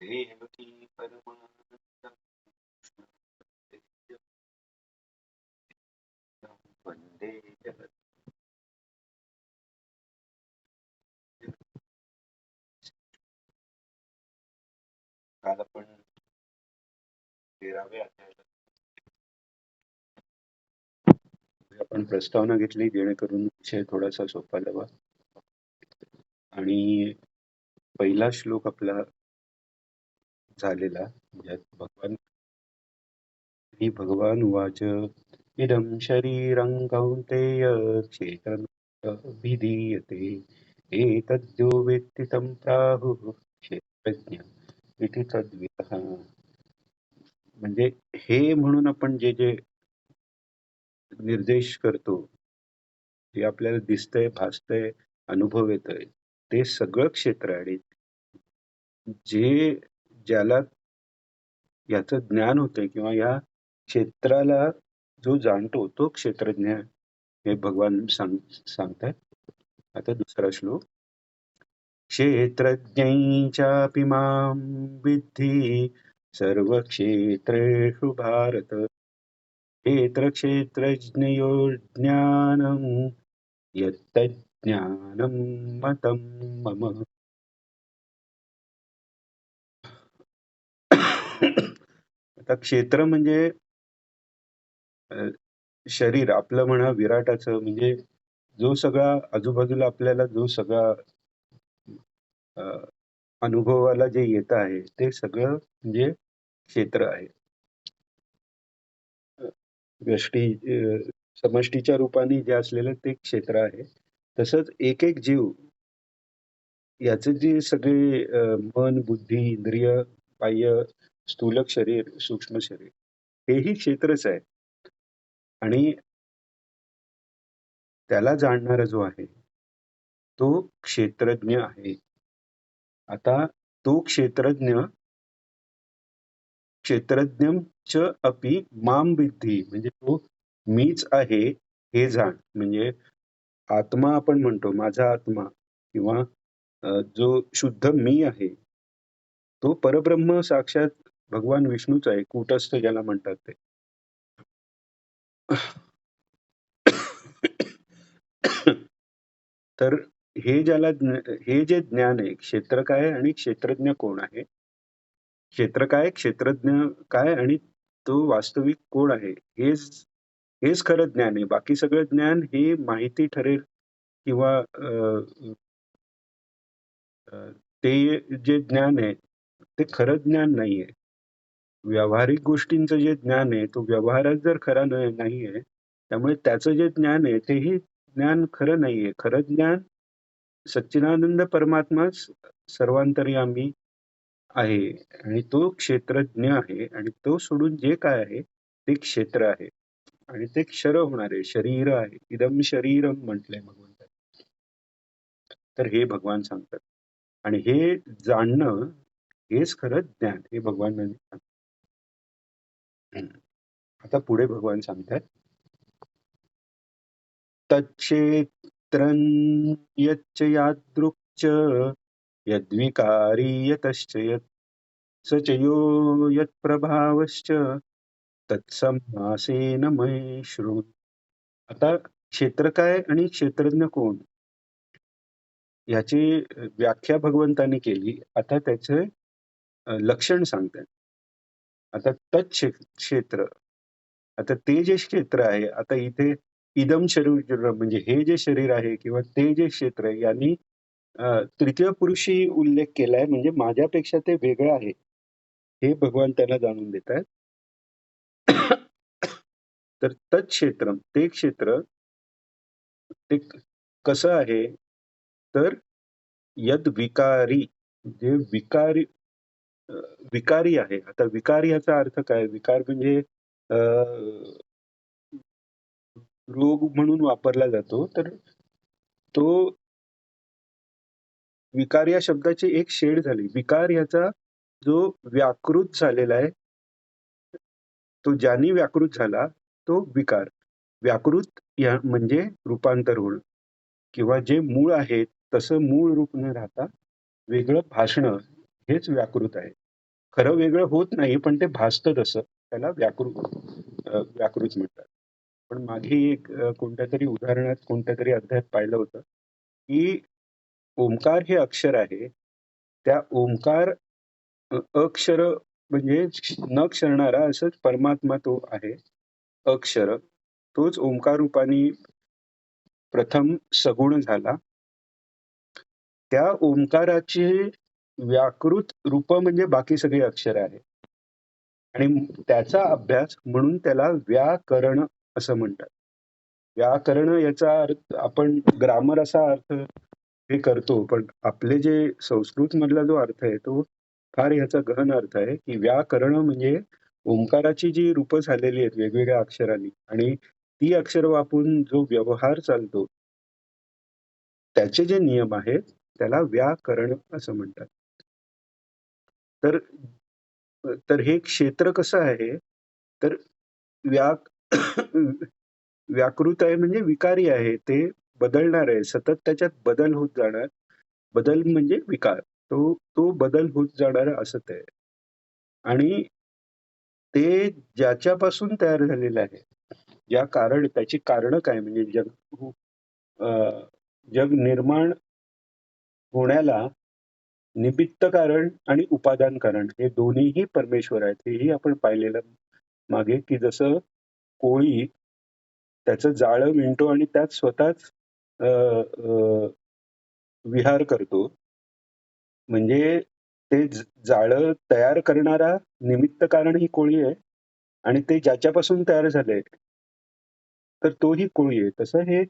देवकी परमानन्दं वन्दे जगत्. काल आपण 13व्या अध्यायाला आपण प्रस्तावना घेतली जेणेकरून विषय थोडासा सोपा जावा. आणि पहिला श्लोक आपला झालेला ज्यात भगवान उवाच इदं शरीरं कौन्तेय क्षेत्रमिदीयते एतद्यो वेत्ति तं प्राहुः क्षेत्रज्ञ इति तद्विदः. म्हणजे हे म्हणून आपण जे जे निर्देश करतो, जे आपल्याला दिसतंय, भासतंय, अनुभव येतोय, ते सगळं क्षेत्र आहे. आणि जे ज्याला याचं ज्ञान होतंय किंवा या क्षेत्राला जो जाणतो तो क्षेत्रज्ञ हे भगवान सांगतात. आता दुसरा श्लोक. क्षेत्रज्ञै चापि मां विद्धि सर्वक्षेत्रेषु भारत क्षेत्रक्षेत्रज्ञयोर्ज्ञानं यत्तज्ज्ञानं मतं मम. आता क्षेत्र म्हणजे शरीर आपलं म्हणा, विराटाचं, म्हणजे जो सगळा आजूबाजूला आपल्याला जो सगळा अनुभवाला जे येत आहे ते सगळं म्हणजे क्षेत्र आहे. व्यष्टी समष्टीच्या रूपाने जे असलेलं ते क्षेत्र आहे. तसंच एक एक जीव याचे जे सगळे मन, बुद्धी, इंद्रिय, बाह्य, स्थूलक शरीर, सूक्ष्म शरीर, हेही क्षेत्रच आहे. आणि त्याला जाणणारा जो आहे तो क्षेत्रज्ञ आहे. आता तो क्षेत्रज्ञं च अपि मां विद्धि, म्हणजे तो मीच आहे हे जाण. म्हणजे आत्मा आपण म्हणतो, माझा आत्मा किंवा जो शुद्ध मी आहे तो परब्रह्म साक्षात भगवान विष्णूच आहे, कूटस्थ ज्याला म्हणतात ते. तर हे हे जे ज्ञान आहे, क्षेत्र काय आणि क्षेत्रज्ञ कोण आहे, क्षेत्र काय, क्षेत्रज्ञ काय आणि तो वास्तविक कोण आहे, हेच खरं ज्ञान आहे. बाकी सगळं ज्ञान हे माहिती ठरेल किंवा ते जे ज्ञान आहे ते खरं ज्ञान नाहीये. व्यावहारिक गोष्टींचं जे ज्ञान आहे तो व्यवहारात जर खरा नाहीये, त्यामुळे त्याचं जे ज्ञान आहे तेही ज्ञान खरं नाहीये. खरं ज्ञान सच्चिदानंद परमात्माच सर्वांतर्यामी आहे आणि तो क्षेत्रज्ञ आहे. आणि तो सोडून जे काय आहे ते क्षेत्र आहे आणि ते क्षर होणार आहे, शरीर आहे. इदम शरीरम म्हटलंय भगवंतांनी. तर हे भगवान सांगतात आणि हे जाणणं हेच खरं ज्ञान, हे भगवानांनी सांगतात. आता पुढे भगवान सांगतात, तच्क्षेत्रं यच्च यादृक् यद्विकारी यतश्च यत् स च यो यत्प्रभावश्च तत्समासेन मये शृणु. आता क्षेत्र काय आणि क्षेत्रज्ञ कोण याची व्याख्या भगवंतांनी केली. आता त्याचे लक्षण सांगतात. आता तत्क्षेत्र, आता ते जे क्षेत्र आहे, आता इथे इदम शरीर म्हणजे हे जे शरीर आहे किंवा ते जे क्षेत्र आहे यांनी तृतीय पुरुषी उल्लेख केलाय, म्हणजे माझ्यापेक्षा ते वेगळं आहे हे भगवान त्याला जाणून देत आहेत. तर तत्क्षेत्र, ते क्षेत्र ते कसं आहे, तर यद विकारी, जे विकारी आहे. आता विकार याचा अर्थ काय, विकार म्हणजे रोग म्हणून वापरला जातो. तर तो विकार या शब्दाची एक शेड झाली. विकार याचा जो व्याकृत झालेला आहे, तो ज्यानी व्याकृत झाला तो विकार. व्याकृत या म्हणजे रूपांतर होणं. किंवा जे मूळ आहे तसं मूळ रूप न राहता वेगळं भासणं हेच व्याकृत आहे. खरं वेगळं होत नाही, पण ते भासतं तसं त्याला व्याकृत म्हणतात. पण मागे एक कोणत्यातरी उदाहरणात कोणत्यातरी अध्यायात पाहिलं होतं की ओंकार हे अक्षर आहे. त्या ओंकार अक्षर म्हणजे न क्षरणारा असंच परमात्मा तो आहे अक्षर. तोच ओंकार रूपाने प्रथम सगुण झाला. त्या ओंकाराचे व्याकृत रूप म्हणजे बाकी सगळे अक्षर आहे आणि त्याचा अभ्यास म्हणून त्याला व्याकरण असं म्हणतात. व्याकरण याचा अर्थ आपण ग्रामर असा अर्थ हे करतो, पण आपले जे संस्कृत मधला जो अर्थ आहे तो फार ह्याचा गहन अर्थ आहे की व्याकरण म्हणजे ओंकाराची जी रूपं झालेली आहेत वेगवेगळ्या अक्षरांनी आणि ती अक्षर वापरून जो व्यवहार चालतो त्याचे जे नियम आहेत त्याला व्याकरण असं म्हणतात. तर तर हे क्षेत्र कसं आहे तर व्या व्याकृत आहे म्हणजे विकारी आहे, ते बदलणार आहे, सतत त्याच्यात बदल होत जाणार. बदल म्हणजे विकार, तो तो बदल होत जाणार असं ते आहे. आणि ते ज्याच्यापासून तयार झालेलं आहे, ज्या कारण त्याची कारणं काय म्हणजे अं, जग निर्माण होण्याला निमित्त कारण आणि उपादान कारण हे दोन्हीही परमेश्वर आहेत. हेही आपण पाहिलेलं मागे की जसं कोळी त्याचं जाळं विणतो आणि त्यात स्वतःच विहार करतो. म्हणजे ते जाळं तयार करणारा निमित्त कारण ही कोळी आहे आणि ते ज्याच्यापासून तयार झालंय तर तोही कोळी आहे. तसं हे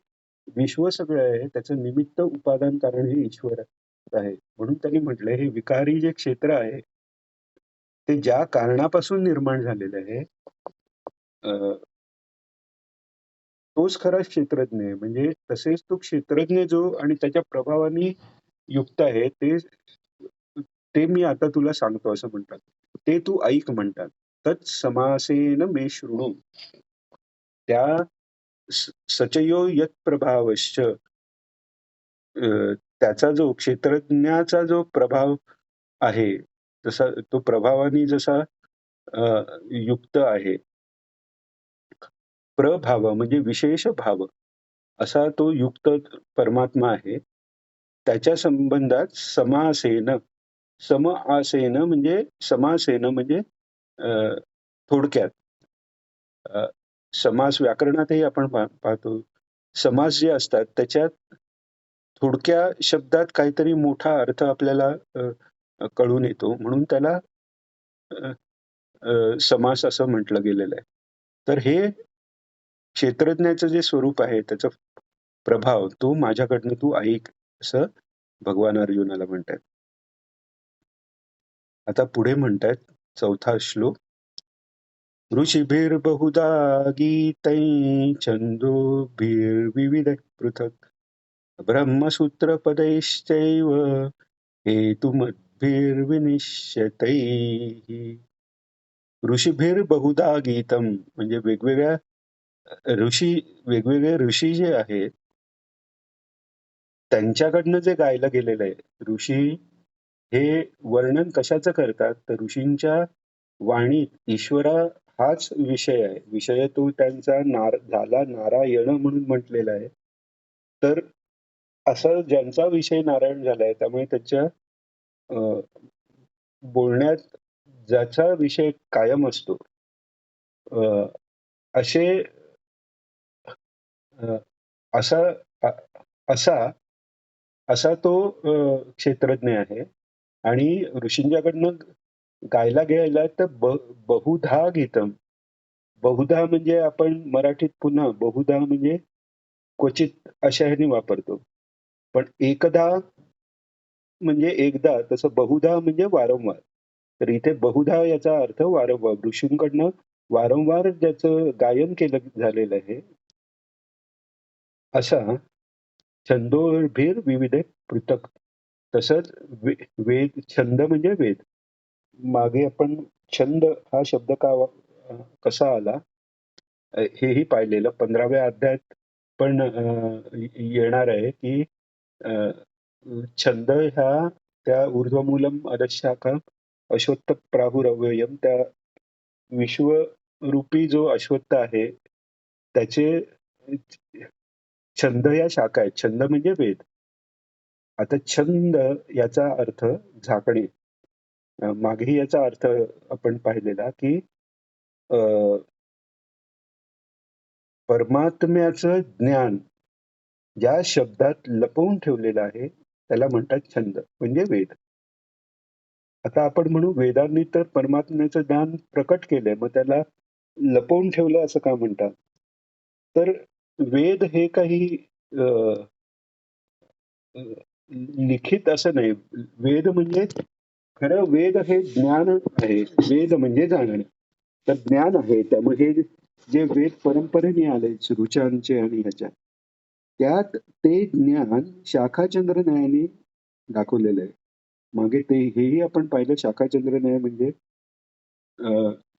विश्व सगळं आहे त्याचं निमित्त उपादान कारण हे ईश्वर आहे. म्हणून त्यांनी म्हटलंय हे विकारी जे क्षेत्र आहे ते ज्या कारणापासून निर्माण झालेलं आहे तोच खरा क्षेत्रज्ञ आहे. म्हणजे तसेच तो क्षेत्रज्ञ जो आणि त्याच्या प्रभावाने युक्त आहे ते ते मी आता तुला सांगतो असं म्हणतात. ते तू ऐक म्हणतात. तत् समासेन मे शृणु. त्या सचयो यत प्रभावश्च त्याचा जो क्षेत्रज्ञाचा जो प्रभाव आहे जसा तो प्रभावाने जसा युक्त आहे. प्रभाव म्हणजे विशेष भाव असा तो युक्त परमात्मा आहे. त्याच्या संबंधात समासेन सम आसेन म्हणजे समासेन म्हणजे थोडक्यात समास व्याकरणातही आपण पाहतो. समास जे असतात त्याच्यात थोडक्या शब्दात काहीतरी मोठा अर्थ आपल्याला कळून येतो म्हणून त्याला समास असं म्हटलं गेलेलं आहे. तर हे क्षेत्रज्ञाचं जे स्वरूप आहे त्याचा प्रभाव तो माझ्याकडनं तू ऐक असं भगवान अर्जुनाला म्हणतात. आता पुढे म्हणतात 4था श्लोक. ऋषिभिर्बहुधा गीतैः छन्दोभिर्विविधैः पृथक् ब्रह्मसूत्रपदैश्चैव हेतुमद्भिर्विनिश्चितैः. ऋषिभिर्बहुधा गीतम म्हणजे वेगवेगळे ऋषी जे आहेत त्यांच्याकडनं जे गायलं गेलेलं आहे. ऋषी हे वर्णन कशाचं करतात तर ऋषींच्या वाणीत ईश्वरा हाच विषय आहे. विषय तो त्यांचा झाला नारायण म्हणून म्हटलेला आहे. तर असं ज्यांचा विषय नारायण झालाय त्यामुळे त्याच्या बोलण्यात ज्याचा विषय कायम असतो असे असा असा तो क्षेत्रज्ञ आहे. आणि ऋषींच्याकडनं गायला गेला तर बहुधा गीतम. बहुधा म्हणजे आपण मराठीत पुन्हा बहुधा म्हणजे क्वचित अशा ह्याने वापरतो. पण एकदा म्हणजे एकदा तसं बहुधा म्हणजे वारंवार. तर इथे बहुधा याचा अर्थ वारंवार ऋषींकडनं वारंवार ज्याचं गायन केलं झालेलं आहे असा छंदोभिर विविध पृथक. तसंच वेद छंद म्हणजे वेद. मागे आपण छंद हा शब्द कसा आला हेही पाहिलेलं 15व्या अध्यायात पण येणार आहे की अ, छंद ह्या त्या ऊर्ध्वमूलम अधशाखा अश्वत्थ प्राहुरव्ययम त्या विश्वरूपी जो अश्वत्थ आहे त्याचे छंद या शाखा आहेत. छंद म्हणजे वेद. आता छंद याचा अर्थ झाकणे. मागेही याचा अर्थ आपण पाहिलेला की अ, परमात्म्याचं ज्ञान ज्या शब्दात लपवून ठेवलेलं आहे त्याला म्हणतात छंद म्हणजे वेद. आता आपण म्हणू वेदांनी तर परमात्म्याचं ज्ञान प्रकट केलंय, मग त्याला लपवून ठेवलं असं का म्हणतात? तर वेद हे काही अ, अ, लिखित असं नाही. वेद म्हणजे खरं वेद हे ज्ञान आहे. वेद म्हणजे जाणणं. तर ज्ञान आहे. त्यामुळे हे जे वेद परंपरेने आले ऋचांचे आणि ह्याच्या, त्यात ते ज्ञान शाखाचंद्र न्यायाने दाखवलेलं आहे. मागे ते हेही आपण पाहिलं शाखाचंद्र न्याय म्हणजे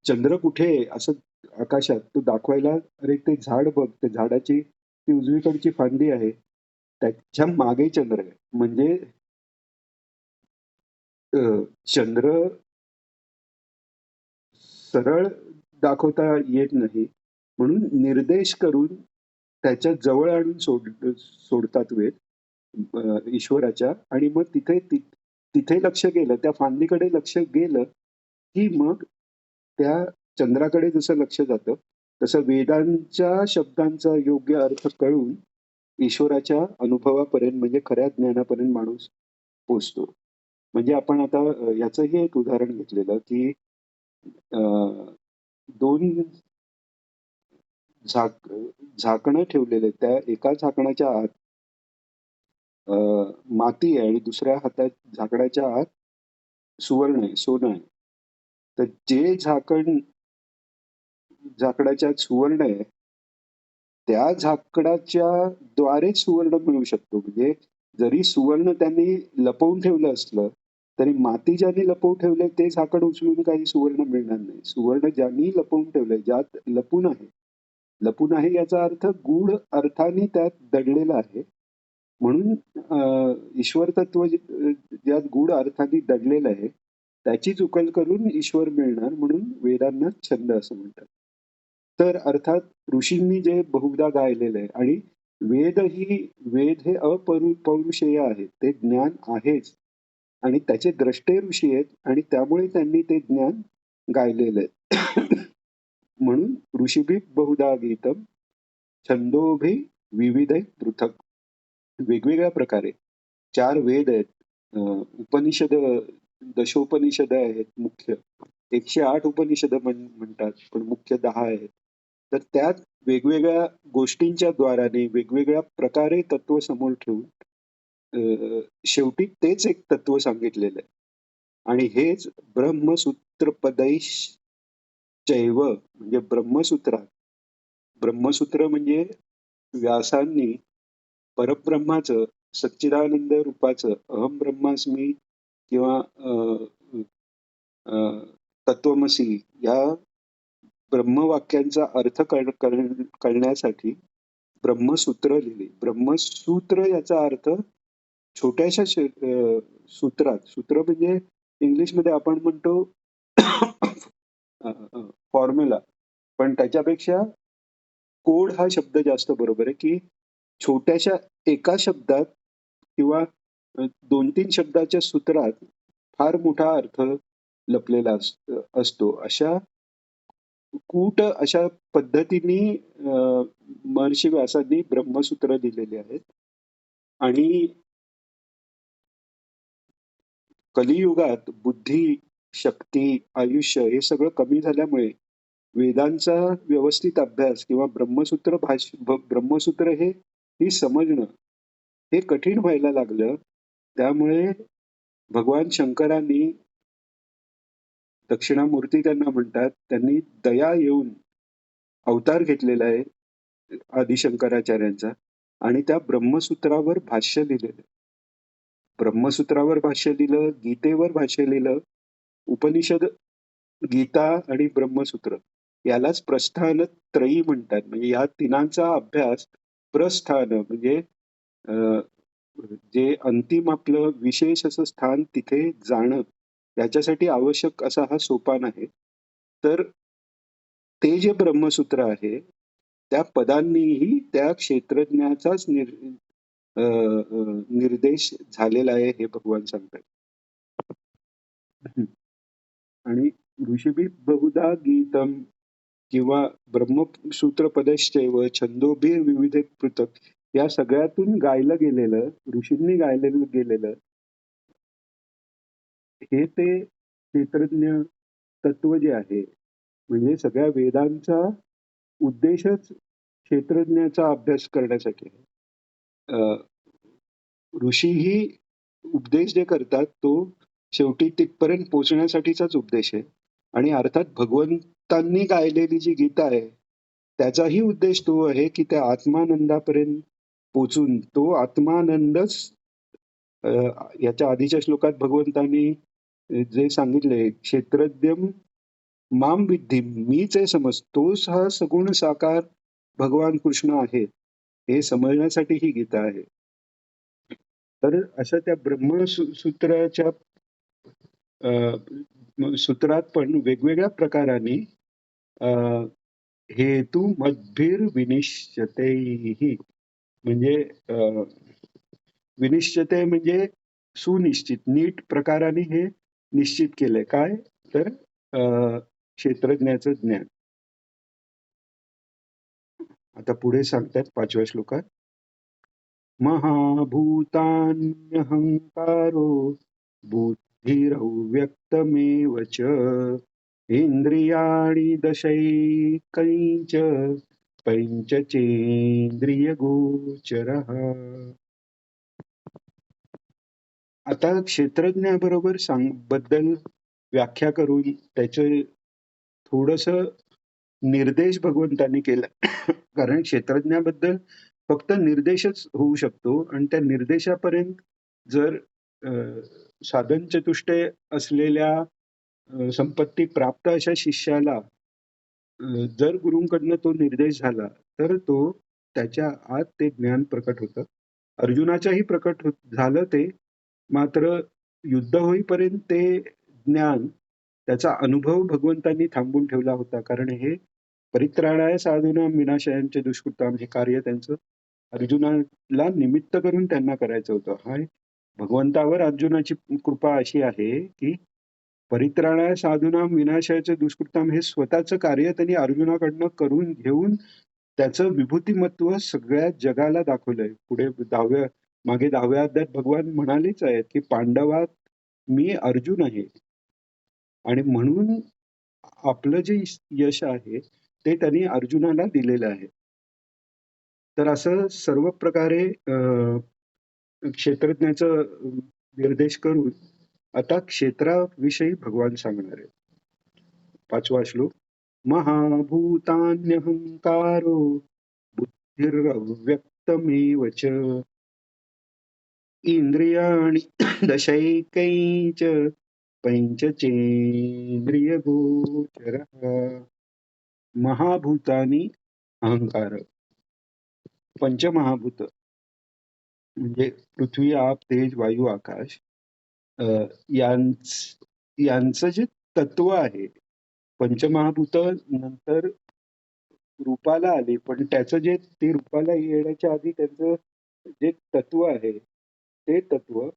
चंद्र कुठे आहे असं आकाशात तो दाखवायला, अरे ते झाड बघ, त्या झाडाची ती उजवीकडची फांदी आहे, त्याच्या मागे चंद्र आहे. म्हणजे चंद्र सरळ दाखवता येत नाही, म्हणून निर्देश करून त्याच्या जवळ आणून सोडतात वेद ईश्वराच्या. आणि मग तिथे लक्ष गेलं, त्या फांदीकडे लक्ष गेलं की मग त्या चंद्राकडे जसं लक्ष जातं तसं वेदांच्या शब्दांचा योग्य अर्थ कळून ईश्वराच्या अनुभवापर्यंत म्हणजे खऱ्या ज्ञानापर्यंत माणूस पोचतो. म्हणजे आपण आता याचंही एक उदाहरण घेतलेलं की दोन झाकणं ठेवलेले, त्या एका झाकणाच्या आत माती आहे आणि दुसऱ्या हातात झाकणाच्या आत सुवर्ण आहे, सोनं आहे. तर जे झाकणाच्या आत सुवर्ण आहे त्या झाकणाच्या द्वारेच सुवर्ण मिळू शकतो. म्हणजे जरी सुवर्ण त्यांनी लपवून ठेवलं असलं तरी माती ज्यांनी लपवून ठेवले ते झाकण उचलून काही सुवर्ण मिळणार नाही. सुवर्ण ज्यांनी लपवून ठेवलंय, ज्यात लपून आहे याचा अर्थ गूढ अर्थाने त्यात दडलेला आहे. म्हणून ईश्वर तत्व ज्यात गूढ अर्थाने दडलेलं आहे त्याचीच उकल करून ईश्वर मिळणार, म्हणून वेदांना छंद असं म्हणतात. तर अर्थात ऋषींनी जे बहुधा गायलेलं आहे, आणि वेद हे पौरुषेय आहे, ते ज्ञान आहेच आणि त्याचे द्रष्टे ऋषी आहेत आणि त्यामुळे त्यांनी ते ज्ञान गायलेलं आहे. म्हणून ऋषीभी बहुधा गीतम छंदोभी विविध पृथक. वेगवेगळ्या प्रकारे 4 वेद आहेत. उपनिषद, दशोपनिषद आहेत मुख्य. 108 उपनिषद म्हणतात, पण मुख्य 10 आहेत. तर त्यात वेगवेगळ्या गोष्टींच्या द्वाराने वेगवेगळ्या प्रकारे तत्व समोर ठेवून शेवटी तेच एक तत्व सांगितलेलं आहे. आणि हेच ब्रह्मसूत्रपदैश्चैव म्हणजे ब्रह्मसूत्र म्हणजे व्यासांनी परब्रह्माचं, सच्चिदानंद रूपाचं अहम ब्रह्मास्मी किंवा तत्वमसी या ब्रह्मवाक्यांचा अर्थ कळण्यासाठी ब्रह्मसूत्र लिहिली. ब्रह्मसूत्र याचा अर्थ छोट्याशा सूत्रात, सूत्र म्हणजे इंग्लिशमध्ये आपण म्हणतो फॉर्म्युला, पण त्याच्यापेक्षा कोड हा शब्द जास्त बरोबर आहे, की छोट्याशा एका शब्दात किंवा 2-3 शब्दाच्या सूत्रात फार मोठा अर्थ लपलेला असतो. अशा पद्धतीने महर्षी व्यासांनी ब्रह्मसूत्र दिलेले आहेत. आणि कलियुगात बुद्धी, शक्ती, आयुष्य हे सगळं कमी झाल्यामुळे वेदांचा व्यवस्थित अभ्यास किंवा ब्रह्मसूत्र ही समजणं हे कठीण व्हायला लागलं. त्यामुळे भगवान शंकरांनी, दक्षिणामूर्ती त्यांना म्हणतात, त्यांनी दया येऊन अवतार घेतलेला आहे आदिशंकराचार्यांचा, आणि त्या ब्रह्मसूत्रावर भाष्य लिहिलेलं. ब्रह्मसूत्रावर भाष्य लिहिलं, गीतेवर भाष्य लिहिलं. उपनिषद, गीता आणि ब्रह्मसूत्र यालाच प्रस्थानत्रयी म्हणतात. म्हणजे या तिनांचा अभ्यास प्रस्थान म्हणजे अ, जे अंतिम आपलं विशेष असं स्थान तिथे जाणं, त्याच्यासाठी आवश्यक असा हा सोपान आहे. तर ते जे ब्रह्मसूत्र आहे, त्या पदांनीही त्या क्षेत्रज्ञाचाच अ, निर्देश झालेला आहे हे भगवान सांगतात. हं. आणि ऋषीभिः बहुधा गीतम किंवा ब्रह्मसूत्र पदश्चैव छंदोभिर्विविधे पृथक् या सगळ्यातून गायलं गेलेलं, ऋषींनी गायलेलं गेलेलं हे ते क्षेत्रज्ञ तत्व जे आहे, म्हणजे सगळ्या वेदांचा उद्देशच क्षेत्रज्ञाचा अभ्यास करण्यासाठी आहे. अ, ऋषीही उपदेश जे करतात तो शेवटी तिथपर्यंत पोहोचण्यासाठीचाच उपदेश आहे. आणि अर्थात भगवंतांनी गायलेली जी गीता आहे, त्याचाही उद्देश तो आहे की त्या आत्मानंदापर्यंत पोहोचून तो आत्मानंदच अ, याच्या आधीच्या श्लोकात भगवंतांनी जे सांगितले, क्षेत्रज्ञम माम विद्धी, मीच आहे समज, तोच हा सगुण साकार भगवान कृष्ण आहे, हे समजण्यासाठी ही गीता आहे. तर अशा त्या ब्रह्मसूत्राच्या सूत्रात पण वेगवेगळ्या प्रकाराने अ, हेतू मद्भिर विनिश्चतेही म्हणजे विनिश्चते म्हणजे सुनिश्चित नीट प्रकाराने हे निश्चित केलंय. काय तर क्षेत्रज्ञाचं ज्ञान. आता पुढे सांगतात 5व्या श्लोकात, महाभूतान्यहंकारो बुद्धिरव्यक्तमेव च इंद्रियाणि दशैकञ्च पंचचेंद्रियगोचरः. आता क्षेत्रज्ञाबरोबर बद्दल व्याख्या करून त्याचे थोडस निर्देश भगवंतांनी केला. कारण क्षेत्रज्ञाबद्दल फक्त निर्देशच होऊ शकतो आणि त्या निर्देशापर्यंत जर अ, साधन चतुष्टय असलेल्या संपत्ती प्राप्त अशा शिष्याला जर गुरूंकडनं तो निर्देश झाला तर तो त्याच्या आत ते ज्ञान प्रकट होतं. अर्जुनाच्याही प्रकट झालं ते, मात्र युद्ध होईपर्यंत ते ज्ञान, त्याचा अनुभव भगवंतांनी थांबून ठेवला होता. कारण हे परित्राणाय साधूनां विनाशायांचे दुष्कृताम हे कार्य त्यांचं अर्जुनाला निमित्त करून त्यांना करायचं होतं. हा भगवंतावर अर्जुनाची कृपा अशी आहे की परित्राणाय साधूनां विनाशाचे दुष्कृताम हे स्वतःचं कार्य त्यांनी अर्जुनाकडनं करून घेऊन त्याचं विभूतिमत्व सगळ्या जगाला दाखवलंय. पुढे मागे 10व्या अध्यायात भगवान म्हणालेच आहेत की पांडवात मी अर्जुन आहे आणि म्हणून आपलं जे यश आहे ते त्यांनी अर्जुनाला दिलेलं आहे. तर असं सर्व प्रकारे क्षेत्रज्ञाचं निर्देश करून आता क्षेत्राविषयी भगवान सांगणार आहे. 5वा श्लोक, महाभूतान्यहंकारो बुद्धिरव्यक्तमेव च इंद्रियाणि दशैकैच पंचचेंद्रियगोचरः. महाभूतानी अहंकार, पंचमहाभूत म्हणजे पृथ्वी, आप, तेज, वायू, आकाश यांचं जे तत्व आहे, पंचमहाभूत नंतर रूपाला आले, पण त्याचं जे ते रूपाला येण्याच्या आधी त्यांचं जे तत्व आहे ते तत्व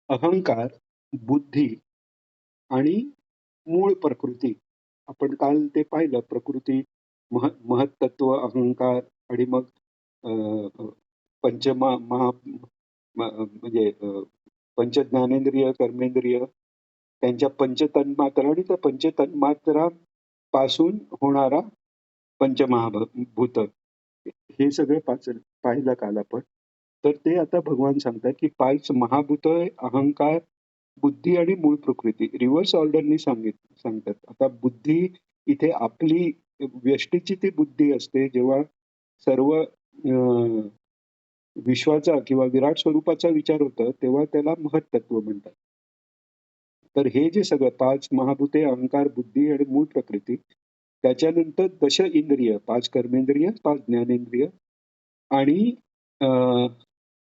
अहंकार, बुद्धी आणि मूळ प्रकृती. आपण काल ते पाहिलं, प्रकृती, महत्तत्व, अहंकार आणि मग पंचमा महा म्हणजे पंचज्ञानेंद्रिय, कर्मेंद्रिय, त्यांच्या पंचतन्मात्रा आणि त्या पंचतन्मात्रापासून होणारा पंचमहाभूत, हे सगळे पाहिलं काल आपण. तर ते आता भगवान सांगतात की 5 महाभूत अहंकार, बुद्धी आणि मूळ प्रकृती रिव्हर्स ऑर्डरनी सांगतात. आता बुद्धी इथे आपली व्यष्टीची ती बुद्धी असते, जेव्हा सर्व विश्वाचा किंवा विराट स्वरूपाचा विचार होतो तेव्हा त्याला महत्तत्व म्हणतात. तर हे जे सगळं 5 महाभूते, अहंकार, बुद्धी आणि मूळ प्रकृती, त्याच्यानंतर दश इंद्रिय, 5 कर्मेंद्रिय, 5 ज्ञानेंद्रिय आणि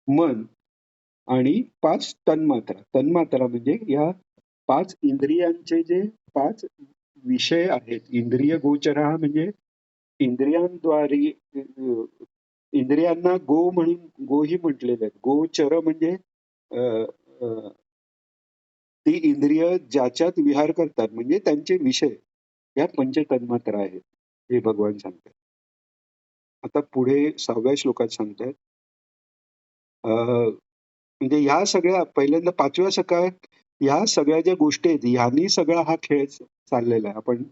मन आणि 5 तन्मात्रा. तन्मात्रा म्हणजे या 5 इंद्रियांचे जे 5 विषय आहेत. इंद्रिय गोचर म्हणजे इंद्रियांद्वारे इंद्रियांना गो म्हणून गोही म्हटलेलं आहे. गोचर म्हणजे अ, अ, ती इंद्रिय ज्याच्यात विहार करतात म्हणजे त्यांचे विषय या पंचतन्मात्रा आहेत, हे भगवान सांगतात. आता पुढे 6व्या श्लोकात सांगतात म्हणजे ह्या सगळ्या पहिल्यांदा 5व्या शतकात ह्या सगळ्या ज्या गोष्टी आहेत ह्यांनी सगळा हा खेळ चाललेला आहे. आपण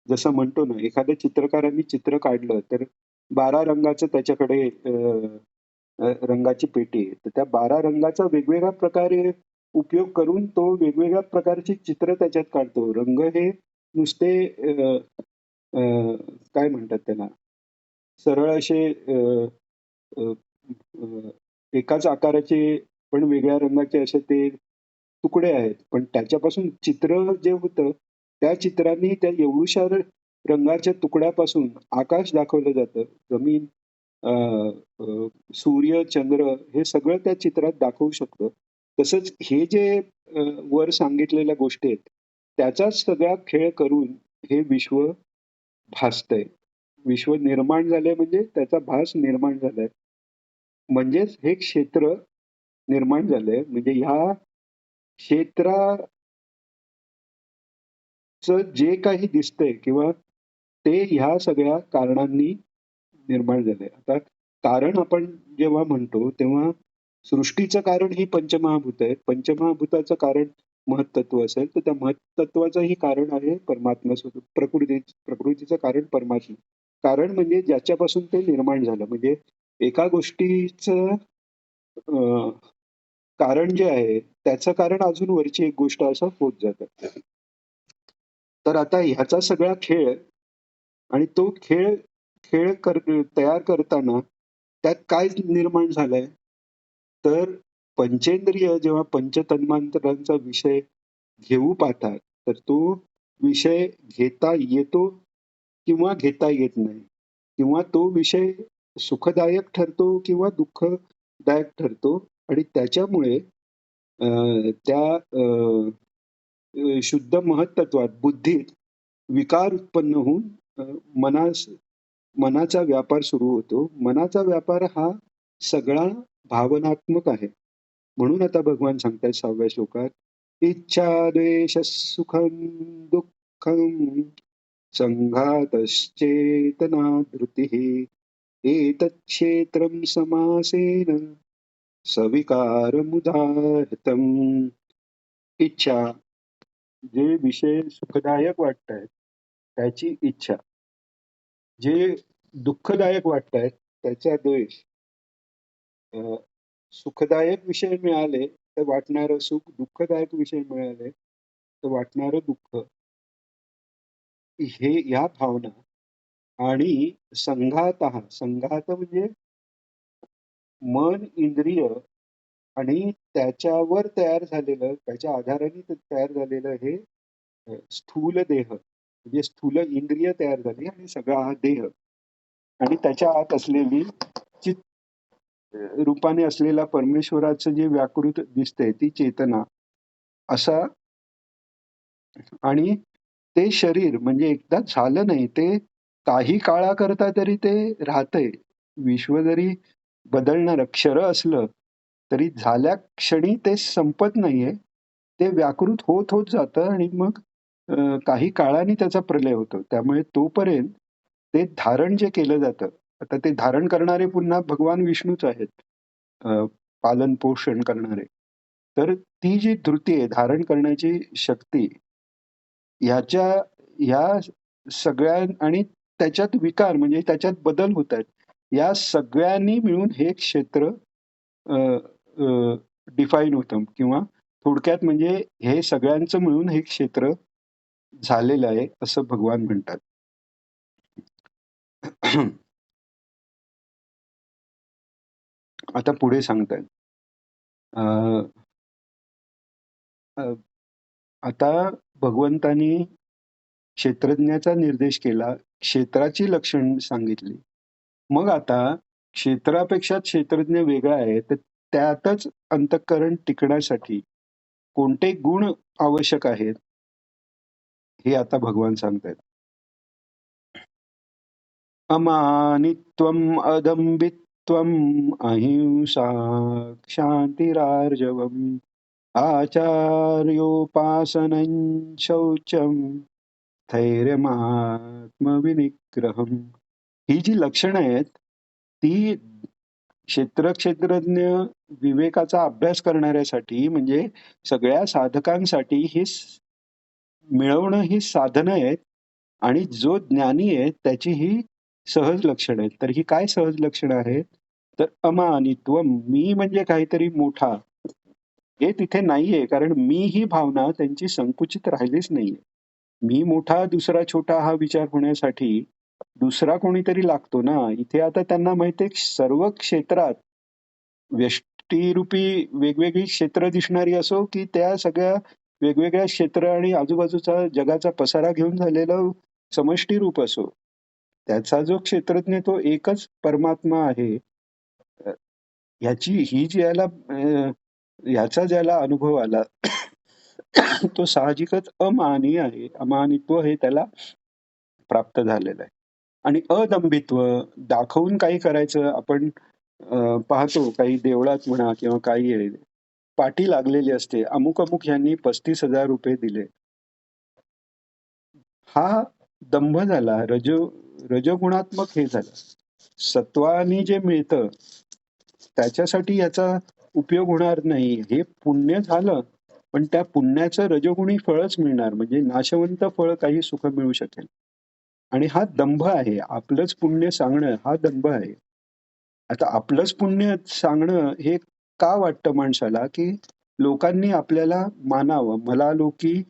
जसं म्हणतो ना, एखाद्या चित्रकारांनी चित्र काढलं तर 12 रंगाचं त्याच्याकडे रंगाची पेटी आहे. तर त्या 12 रंगाचा वेगवेगळ्या प्रकारे उपयोग करून तो वेगवेगळ्या प्रकारची चित्र त्याच्यात काढतो. रंग हे नुसते काय म्हणतात त्याला, सरळ असे अ, अ, एकाच आकाराचे पण वेगळ्या रंगाचे असे ते तुकडे आहेत. पण त्याच्यापासून चित्र जे होतं, त्या चित्रांनी त्या एवढ्याशा रंगाच्या तुकड्यापासून आकाश दाखवलं जातं. जमीन, अ, अ, सूर्य, चंद्र हे सगळं त्या चित्रात दाखवू शकतो. तसंच हे जे वर सांगितलेल्या गोष्टी आहेत, त्याचाच सगळा खेळ करून हे विश्व भासतंय. विश्व निर्माण झालंय म्हणजे त्याचा भास निर्माण झालाय. म्हणजेच हे क्षेत्र निर्माण झालंय. म्हणजे ह्या क्षेत्राचं जे काही दिसतंय किंवा ते ह्या सगळ्या कारणांनी निर्माण झालंय. आता कारण आपण जेव्हा म्हणतो तेव्हा सृष्टीचं कारण ही पंचमहाभूत आहेत. पंचमहाभूताचं कारण महत्तत्व असेल तर त्या महत्तत्वाचंही कारण आहे परमात्मा स्वरूप. प्रकृतीचं कारण परमात्मा. कारण म्हणजे ज्याच्यापासून ते निर्माण झालं. म्हणजे एका गोष्टीचं कारण जे आहे त्याचं कारण अजून वरची एक गोष्ट असं होत जातं. तर आता ह्याचा सगळा खेळ आणि तो खेळ खेळ तयार करताना त्यात काय निर्माण झालंय तर पंचेंद्रिय जेव्हा पंचतन्मांतरांचा विषय घेऊ पाहतात तर तो विषय घेता येतो किंवा घेता येत नाही किंवा तो विषय सुखदायक ठरतो किंवा दुःखदायक ठरतो आणि त्याच्यामुळे त्या शुद्ध महत्त्वात बुद्धीत विकार उत्पन्न होऊन मनास मनाचा व्यापार सुरू होतो. मनाचा व्यापार हा सगळा भावनात्मक आहे. म्हणून आता भगवान सांगतात 6व्या श्लोकात, इच्छा द्वेष सुखम दुःखम संघातश्चेतना धृतिः एतच्छेत्रं समासेन सविकारमुदाहृतम्. इच्छा, जे विषय सुखदायक वाटतायत त्याची इच्छा, जे दुःखदायक वाटतायत त्याचा द्वेष. सुखदायक विषय मिळाले तर वाटणारं सुख, दुःखदायक विषय मिळाले तर वाटणारं दुःख, हे या भावना आणि संघात म्हणजे मन, इंद्रिय आणि त्याच्यावर तयार झालेलं, त्याच्या आधाराने तयार झालेलं हे स्थूल देह म्हणजे स्थूल इंद्रिय तयार झाली आणि सगळा हा देह आणि त्याच्या आत असलेली चित रूपाने असलेला परमेश्वराचं जे व्याकृत दिसतंय ती चेतना असा. आणि ते शरीर म्हणजे एकदा झालं नाही, ते काही काळाकरता तरी ते राहतंय. विश्व जरी बदलणारं क्षर असलं तरी झाल्या क्षणी ते संपत नाहीये. ते व्याकृत होत होत जातं आणि मग काही काळाने त्याचा प्रलय होतो. त्यामुळे तोपर्यंत ते धारण जे केलं जातं, आता ते धारण करणारे पुन्हा भगवान विष्णूच आहेत, पालन पोषण करणारे. तर ती जी धृती आहे धारण करण्याची शक्ती, ह्या सगळ्या आणि त्याच्यात विकार म्हणजे त्याच्यात बदल होत आहेत. या सगळ्यांनी मिळून हे क्षेत्र डिफाईन होतं किंवा थोडक्यात म्हणजे हे सगळ्यांचं मिळून हे क्षेत्र झालेलं आहे असं भगवान म्हणतात. आता पुढे सांगतायत आता भगवंतानी क्षेत्रज्ञाचा निर्देश केला, क्षेत्राची लक्षण सांगितली. मग आता क्षेत्रापेक्षा क्षेत्रज्ञ वेगळा आहे, तर त्यातच अंतःकरण टिकण्यासाठी कोणते गुण आवश्यक आहेत, हे आता भगवान सांगतायत. अमानित्वम् अदम्भित्वम् अहिंसा क्षान्तिरार्जवम् आचार्योपासनं शौचं धैर्यमात्मविनिग्रहम्. ही जी लक्षणं आहेत ती क्षेत्रज्ञ विवेकाचा अभ्यास करणाऱ्यासाठी म्हणजे सगळ्या साधकांसाठी ही मिळवणं ही साधनं आहेत आणि जो ज्ञानी आहे त्याची ही सहज लक्षणं आहेत. तर ही काय सहज लक्षणं आहेत? तर अमानित्व, मी म्हणजे काहीतरी मोठा, हे तिथे नाहीये. कारण मी ही भावना त्यांची संकुचित राहिलीच नाहीये. मी मोठा दुसरा छोटा हा विचार होण्यासाठी दुसरा कोणीतरी लागतो ना. इथे आता त्यांना माहितीये सर्व क्षेत्रात व्यष्टीरूपी वेगवेगळी क्षेत्र दिसणारी असो की त्या सगळ्या वेगवेगळ्या क्षेत्र आणि आजूबाजूचा जगाचा पसारा घेऊन झालेलं समष्टी रूप असो, त्याचा जो क्षेत्रज्ञ तो एकच परमात्मा आहे. ही ज्याला ह्याचा ज्याला अनुभव आला तो साहजिकच अमानी आहे. अमानित्व हे त्याला प्राप्त झालेलं आहे. आणि अदंभित्व, दाखवून काही करायचं. आपण पाहतो काही देवळात म्हणा किंवा काही पाटी लागलेली असते, अमुक अमुक यांनी 35,000 रुपये दिले. हा दंभ झाला, रजगुणात्मक हे झालं. सत्वानी जे मिळतं त्याच्यासाठी याचा उपयोग होणार नाही. हे पुण्य झालं, पण त्या पुण्याचं रजोगुणी फळच मिळणार, म्हणजे नाशवंत फळ काही सुख मिळू शकेल. आणि हा दंभ आहे. आपलंच पुण्य सांगणं हा दंभ आहे. आता आपलंच पुण्य सांगणं हे का वाटतं माणसाला, की लोकांनी आपल्याला मानावं, मला लोकी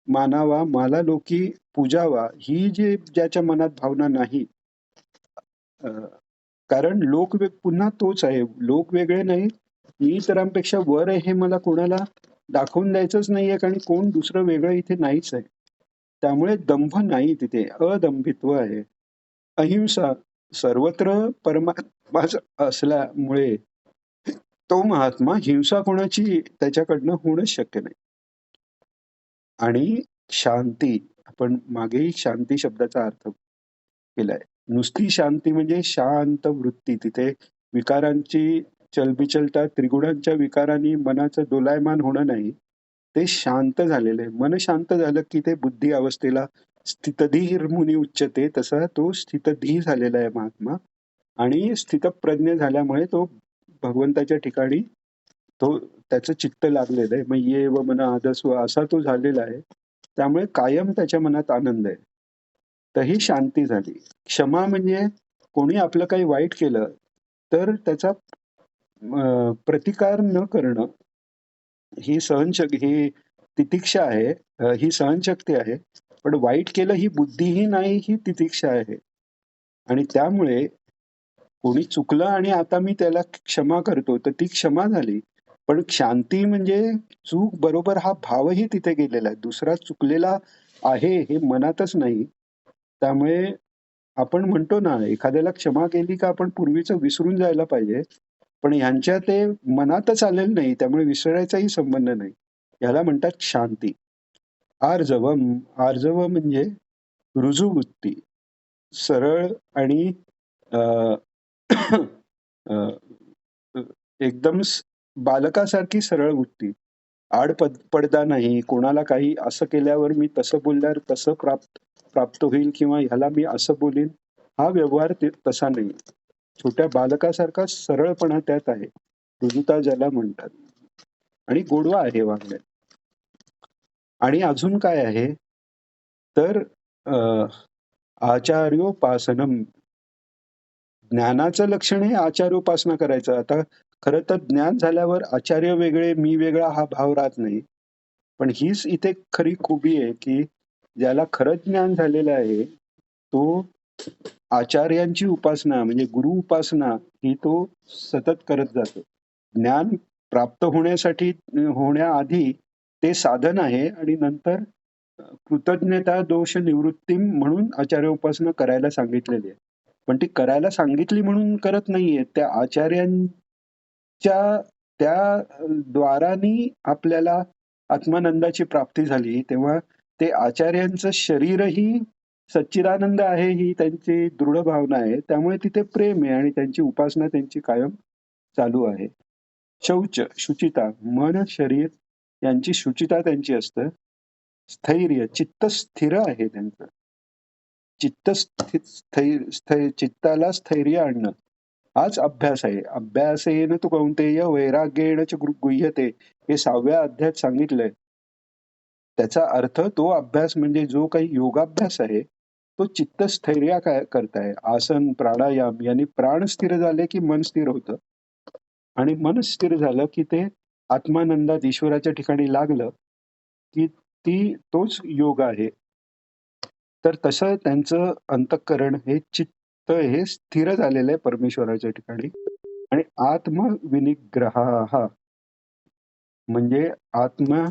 मानावा, मला लोकी पूजावा, ही जी ज्याच्या मनात भावना नाही. कारण लोक पुन्हा तोच आहे. लोक वेगळे नाही, मी इतरांपेक्षा वर आहे हे मला कोणाला दाखवून द्यायचंच नाहीये. कारण कोण दुसरं वेगळं इथे नाहीच आहे. त्यामुळे दंभ नाही, तिथे अदंभित्व आहे. अहिंसा, सर्वत्र परमात्मा असल्यामुळे तो महात्मा हिंसा कोणाची त्याच्याकडनं होणंच शक्य नाही. आणि शांती, आपण मागेही शांती शब्दाचा अर्थ केलाय. नुसती शांती म्हणजे शांत वृत्ती, तिथे विकारांची चलबिचलता, त्रिगुणांच्या विकारांनी मनाचं दोलायमान होणं नाही. ते शांत झालेलं आहे. मन शांत झालं की ते बुद्धी अवस्थेला स्थितधीर मुनी उच्चते, तसा तो स्थितधी झालेला आहे महात्मा. आणि स्थितप्रज्ञ झाल्यामुळे तो भगवंताच्या ठिकाणी तो त्याचं चित्त लागलेलं आहे. मग ये व मन आदस्व असा तो झालेला आहे. त्यामुळे कायम त्याच्या मनात आनंद आहे. तर ही शांती झाली. क्षमा म्हणजे कोणी आपलं काही वाईट केलं तर त्याचा प्रतिकार न करणं, ही ही तितिक्षा आहे, ही सहनशक्ती आहे. पण वाईट केलं ही बुद्धीही नाही, ही तितिक्षा आहे. आणि त्यामुळे कोणी चुकलं आणि आता मी त्याला क्षमा करतो, तर ती क्षमा झाली. पण शांती म्हणजे चूक बरोबर हा भावही तिथे गेलेला आहे. दुसरा चुकलेला आहे हे मनातच नाही. त्यामुळे आपण म्हणतो ना, एखाद्याला क्षमा केली का आपण पूर्वीचं विसरून जायला पाहिजे. पण ह्यांच्या ते मनातच आलेलं नाही, त्यामुळे विसरायचाही संबंध नाही. याला म्हणतात शांती. आर्जवम, आर्जव म्हणजे रुजूवृत्ती, सरळ आणि एकदम बालकासारखी सरळ वृत्ती. पडदा नाही, कोणाला काही असं केल्यावर मी तसं बोलल्यावर तसं प्राप्त होईल किंवा ह्याला मी असं बोलीन, हा व्यवहार तसा नाही. छोट्या बालकासारखा सरळपणा त्यात आहे, रुजुता ज्याला म्हणतात. आणि गोडवा आहे वागण्यात. आणि अजून काय आहे तर आचार्योपासनम, ज्ञानाचं लक्षण हे आचार्योपासना करायचं. आता खरं तर ज्ञान झाल्यावर आचार्य वेगळे मी वेगळा हा भाव राहत नाही. पण हीच इथे खरी खूबी आहे की ज्याला खरं ज्ञान झालेलं आहे तो आचार्यांची उपासना म्हणजे गुरु उपासना ही तो सतत करत जातो. ज्ञान प्राप्त होण्यासाठी होण्याआधी ते साधन आहे आणि नंतर कृतज्ञता दोष निवृत्ती म्हणून आचार्य उपासना करायला सांगितलेली आहे. पण ती करायला सांगितली म्हणून करत नाहीये. त्या आचार्यांच्या त्या द्वारानी आपल्याला आत्मानंदाची प्राप्ती झाली, तेव्हा ते आचार्यांचं शरीरही सच्चिदानंद आहे ही त्यांची दृढ भावना आहे. त्यामुळे तिथे प्रेम आहे आणि त्यांची उपासना त्यांची कायम चालू आहे. शौच, शुचिता, मन, शरीर यांची शुचिता त्यांची असतं. स्थैर्य, चित्त स्थिर आहे त्यांचं. चित्ताला स्थैर्य आणणं हाच अभ्यास आहे. अभ्यासेन तु कौंतेय वैराग्येण च गुह्यते, हे 6व्या अध्यायात सांगितलंय. त्याचा अर्थ तो अभ्यास म्हणजे जो काही योगाभ्यास आहे तो चित्तस्थैर्य काय करताय. आसन, प्राणायाम यांनी प्राण स्थिर झाले की मन स्थिर होतं आणि मन स्थिर झालं की ते आत्मानंदात ईश्वराच्या ठिकाणी लागलं की तोच योग आहे. तर तसं त्यांचं अंतःकरण हे चित्त हे स्थिर झालेलं आहे परमेश्वराच्या ठिकाणी. आणि आत्मविनिग्रह म्हणजे आत्मा